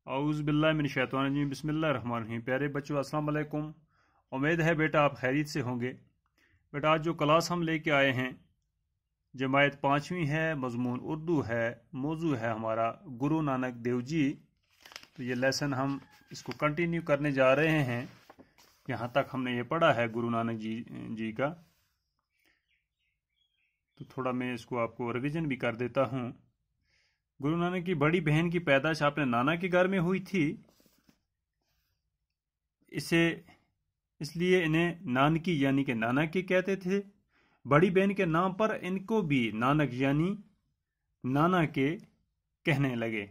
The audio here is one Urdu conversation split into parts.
اعوذ باللہ من الشیطان الرجیم بسم اللہ الرحمن الرحیم۔ پیارے بچوں السلام علیکم۔ امید ہے بیٹا آپ خیریت سے ہوں گے۔ بیٹا آج جو کلاس ہم لے کے آئے ہیں جماعت 5ویں ہے، مضمون اردو ہے، موضوع ہے ہمارا گرو نانک دیو جی۔ تو یہ لیسن ہم اس کو کنٹینیو کرنے جا رہے ہیں، یہاں تک ہم نے یہ پڑھا ہے گرو نانک جی کا۔ تو تھوڑا میں اس کو آپ کو ریویژن بھی کر دیتا ہوں۔ گرو نانک کی بڑی بہن کی پیدائش اپنے نانا کے گھر میں ہوئی تھی، اس لیے انہیں نانکی یعنی کہ نانا کی کہتے تھے۔ بڑی بہن کے نام پر ان کو بھی نانک یعنی نانا کے کہنے لگے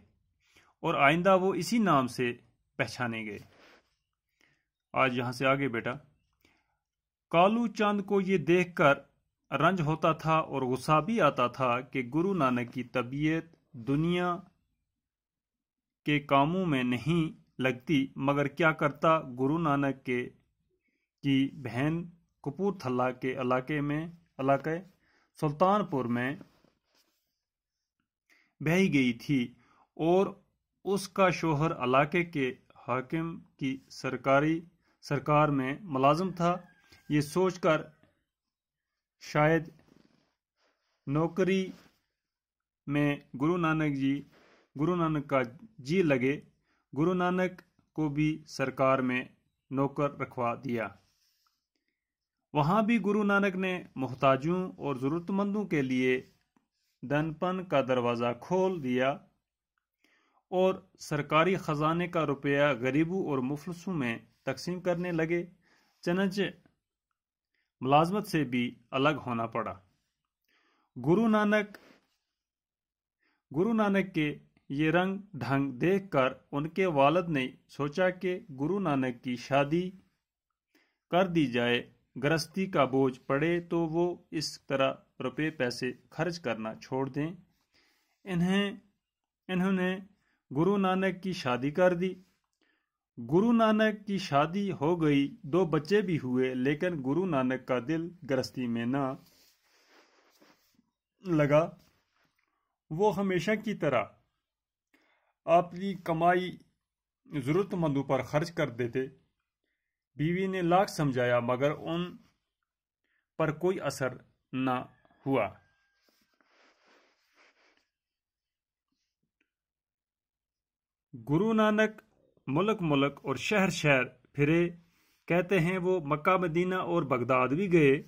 اور آئندہ وہ اسی نام سے پہچانے گئے۔ آج یہاں سے آگے بیٹا، کالو چاند کو یہ دیکھ کر رنج ہوتا تھا اور غصہ بھی آتا تھا کہ گرو نانک کی طبیعت دنیا کے کاموں میں نہیں لگتی، مگر کیا کرتا، گرو نانک کی بہن کپور تھلہ کے علاقے سلطان پور میں بہی گئی تھی اور اس کا شوہر علاقے کے حاکم کی سرکار میں ملازم تھا۔ یہ سوچ کر شاید نوکری میں گرو نانک کا جی لگے، گرو نانک کو بھی سرکار میں نوکر رکھوا دیا۔ وہاں بھی گرو نانک نے محتاجوں اور ضرورت مندوں کے لیے دن پن کا دروازہ کھول دیا اور سرکاری خزانے کا روپیہ غریبوں اور مفلسوں میں تقسیم کرنے لگے۔ چنانچہ ملازمت سے بھی الگ ہونا پڑا۔ گرو نانک کے یہ رنگ ڈھنگ دیکھ کر ان کے والد نے سوچا کہ گرو نانک کی شادی کر دی جائے، گرہستی کا بوجھ پڑے تو وہ اس طرح روپے پیسے خرچ کرنا چھوڑ دیں۔ انہوں نے گرو نانک کی شادی کر دی۔ گرو نانک کی شادی ہو گئی، 2 بچے بھی ہوئے، لیکن گرو نانک کا دل گرہستی میں نہ لگا۔ وہ ہمیشہ کی طرح اپنی کمائی ضرورت مندوں پر خرچ کر دیتے۔ بیوی نے لاکھ سمجھایا مگر ان پر کوئی اثر نہ ہوا۔ گرو نانک ملک اور شہر پھرے، کہتے ہیں وہ مکہ مدینہ اور بغداد بھی گئے۔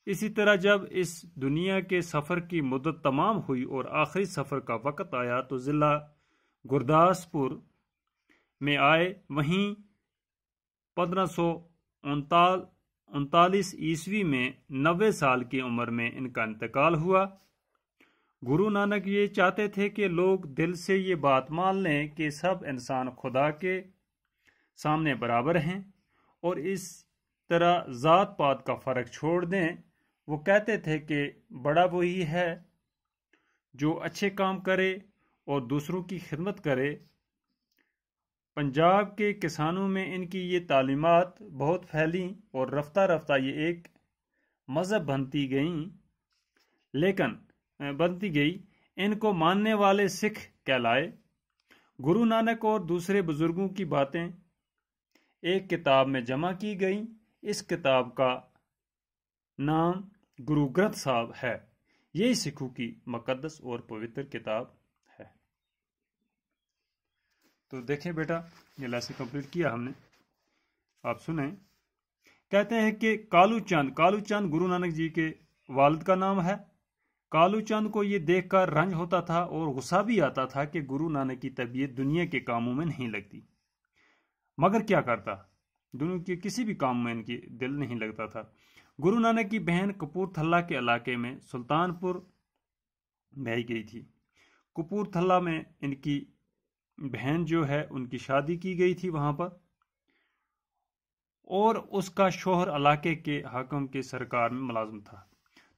اسی طرح جب اس دنیا کے سفر کی مدت تمام ہوئی اور آخری سفر کا وقت آیا تو ضلع گرداسپور میں آئے۔ وہیں 1539 عیسوی میں 90 سال کی عمر میں ان کا انتقال ہوا۔ گرو نانک یہ چاہتے تھے کہ لوگ دل سے یہ بات مان لیں کہ سب انسان خدا کے سامنے برابر ہیں اور اس طرح ذات پات کا فرق چھوڑ دیں۔ وہ کہتے تھے کہ بڑا وہی ہے جو اچھے کام کرے اور دوسروں کی خدمت کرے۔ پنجاب کے کسانوں میں ان کی یہ تعلیمات بہت پھیلیں اور رفتہ رفتہ یہ ایک مذہب بنتی گئی۔ ان کو ماننے والے سکھ کہلائے۔ گرو نانک اور دوسرے بزرگوں کی باتیں ایک کتاب میں جمع کی گئیں۔ اس کتاب کا نام گرو گرنتھ صاحب ہے۔ یہی سکھوں کی مقدس اور پوتر کتاب ہے۔ تو دیکھیں بیٹا، یہ لیسن کمپلیٹ کیا ہم نے، آپ سنیں۔ کہتے ہیں کہ کالو چاند گرو نانک جی کے والد کا نام ہے۔ کالو چاند کو یہ دیکھ کر رنج ہوتا تھا اور غصہ بھی آتا تھا کہ گرو نانک کی طبیعت دنیا کے کاموں میں نہیں لگتی، مگر کیا کرتا، دنیا کے کسی بھی کام میں ان کی دل نہیں لگتا تھا۔ گرو نانک کی بہن کپور تھلہ کے علاقے میں سلطان پور بہی گئی تھی۔ کپور تھلہ میں ان کی بہن جو ہے ان کی شادی کی گئی تھی وہاں پر، اور اس کا شوہر علاقے کے حاکم کے سرکار میں ملازم تھا۔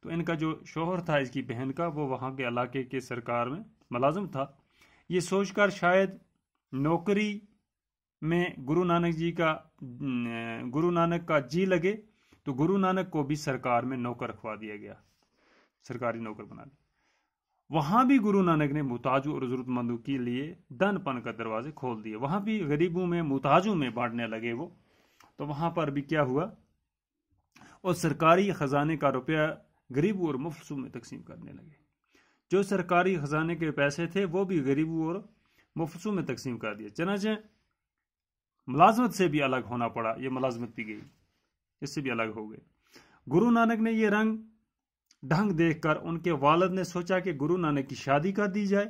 تو ان کا جو شوہر تھا اس کی بہن کا، وہ وہاں کے علاقے کے سرکار میں ملازم تھا۔ یہ سوچ کر شاید نوکری میں گرو نانک کا جی لگے تو گرو نانک کو بھی سرکار میں نوکر رکھوا دیا گیا، سرکاری نوکر بنا دیا۔ وہاں بھی گرو نانک نے محتاجوں اور ضرورت مندوں کے لیے دن پن کا دروازے کھول دیے، وہاں بھی غریبوں میں محتاجوں میں بانٹنے لگے وہ، تو وہاں پر بھی کیا ہوا، اور سرکاری خزانے کا روپیہ غریبوں اور مفلسوں میں تقسیم کرنے لگے، جو سرکاری خزانے کے پیسے تھے وہ بھی غریبوں اور مفلسوں میں تقسیم کر دیے، چنانچہ ملازمت سے بھی الگ ہونا پڑا، یہ ملازمت بھی گئی، اس سے بھی الگ ہو گئے۔ گرو نانک نے یہ رنگ ڈھنگ دیکھ کر ان کے والد نے سوچا کہ گرو نانک کی شادی کر دی جائے،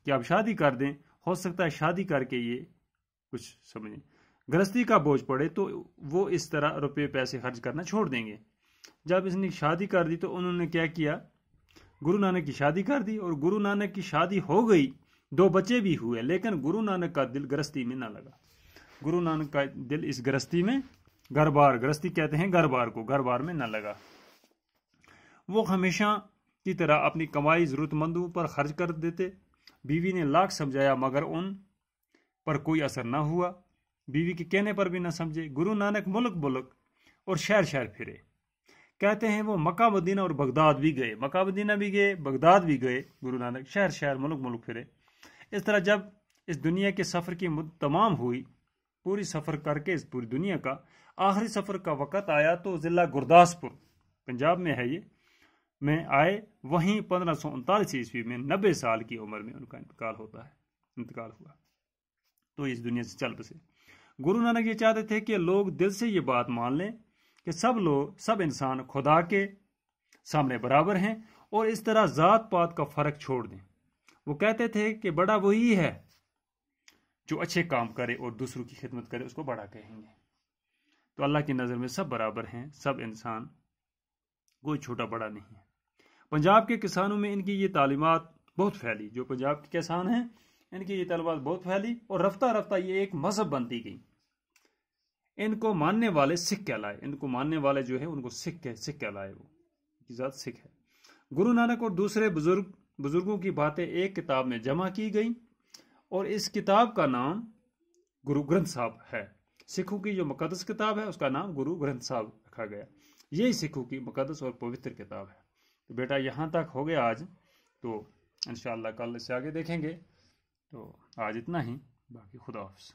کہ اب شادی کر دیں، ہو سکتا ہے شادی کر کے یہ کچھ سمجھیں، گرہستی کا بوجھ پڑے تو وہ اس طرح روپے پیسے خرچ کرنا چھوڑ دیں گے۔ جب اس نے شادی کر دی تو انہوں نے کیا کیا، گرو نانک کی شادی کر دی، اور گرو نانک کی شادی ہو گئی، 2 بچے بھی ہوئے، لیکن گرو نانک کا دل گرہستی میں نہ لگا، گرو نانک کا دل اس گرہستی میں، گرہستی کہتے ہیں گھر بار میں نہ لگا۔ وہ ہمیشہ کی طرح اپنی کمائی ضرورت مندوں پر خرچ کر دیتے، بیوی نے لاکھ سمجھایا مگر ان پر کوئی اثر نہ ہوا، بیوی کے کہنے پر بھی نہ سمجھے۔ گرو نانک ملک اور شہر پھرے، کہتے ہیں وہ مکہ مدینہ اور بغداد بھی گئے، مکہ مدینہ بھی گئے، بغداد بھی گئے گرو نانک، شہر ملک پھرے۔ اس طرح جب اس دنیا کے سفر کی مدت تمام ہوئی، پوری سفر کر کے اس پوری دنیا کا آخری سفر کا وقت آیا تو ضلع گرداسپور، پنجاب میں ہے یہ، میں آئے، وہیں 1539 عیسوی میں 90 سال کی عمر میں ان کا انتقال ہوا، تو اس دنیا سے چل بسے۔ گرو نانک یہ چاہتے تھے کہ لوگ دل سے یہ بات مان لیں کہ سب انسان خدا کے سامنے برابر ہیں، اور اس طرح ذات پات کا فرق چھوڑ دیں۔ وہ کہتے تھے کہ بڑا وہی ہے جو اچھے کام کرے اور دوسروں کی خدمت کرے، اس کو بڑا کہیں گے۔ تو اللہ کی نظر میں سب برابر ہیں، سب انسان، کوئی چھوٹا بڑا نہیں ہے۔ پنجاب کے کسانوں میں ان کی یہ تعلیمات بہت پھیلی، جو پنجاب کے کسان ہیں ان کی یہ تعلیمات بہت پھیلی، اور رفتہ رفتہ یہ ایک مذہب بنتی گئی۔ ان کو ماننے والے سکھ کہلائے، ان کو ماننے والے جو ہے ان کو سکھ کہلائے، وہ کی ذات سکھ ہے۔ گرو نانک اور دوسرے بزرگوں کی باتیں ایک کتاب میں جمع کی گئی، اور اس کتاب کا نام گرو گرنتھ صاحب ہے۔ سکھوں کی جو مقدس کتاب ہے اس کا نام گرو گرنتھ صاحب رکھا گیا، یہی سکھوں کی مقدس اور پوتر کتاب ہے۔ تو بیٹا یہاں تک ہو گیا آج، تو انشاءاللہ کل سے آگے دیکھیں گے، تو آج اتنا ہی، باقی خدا حافظ۔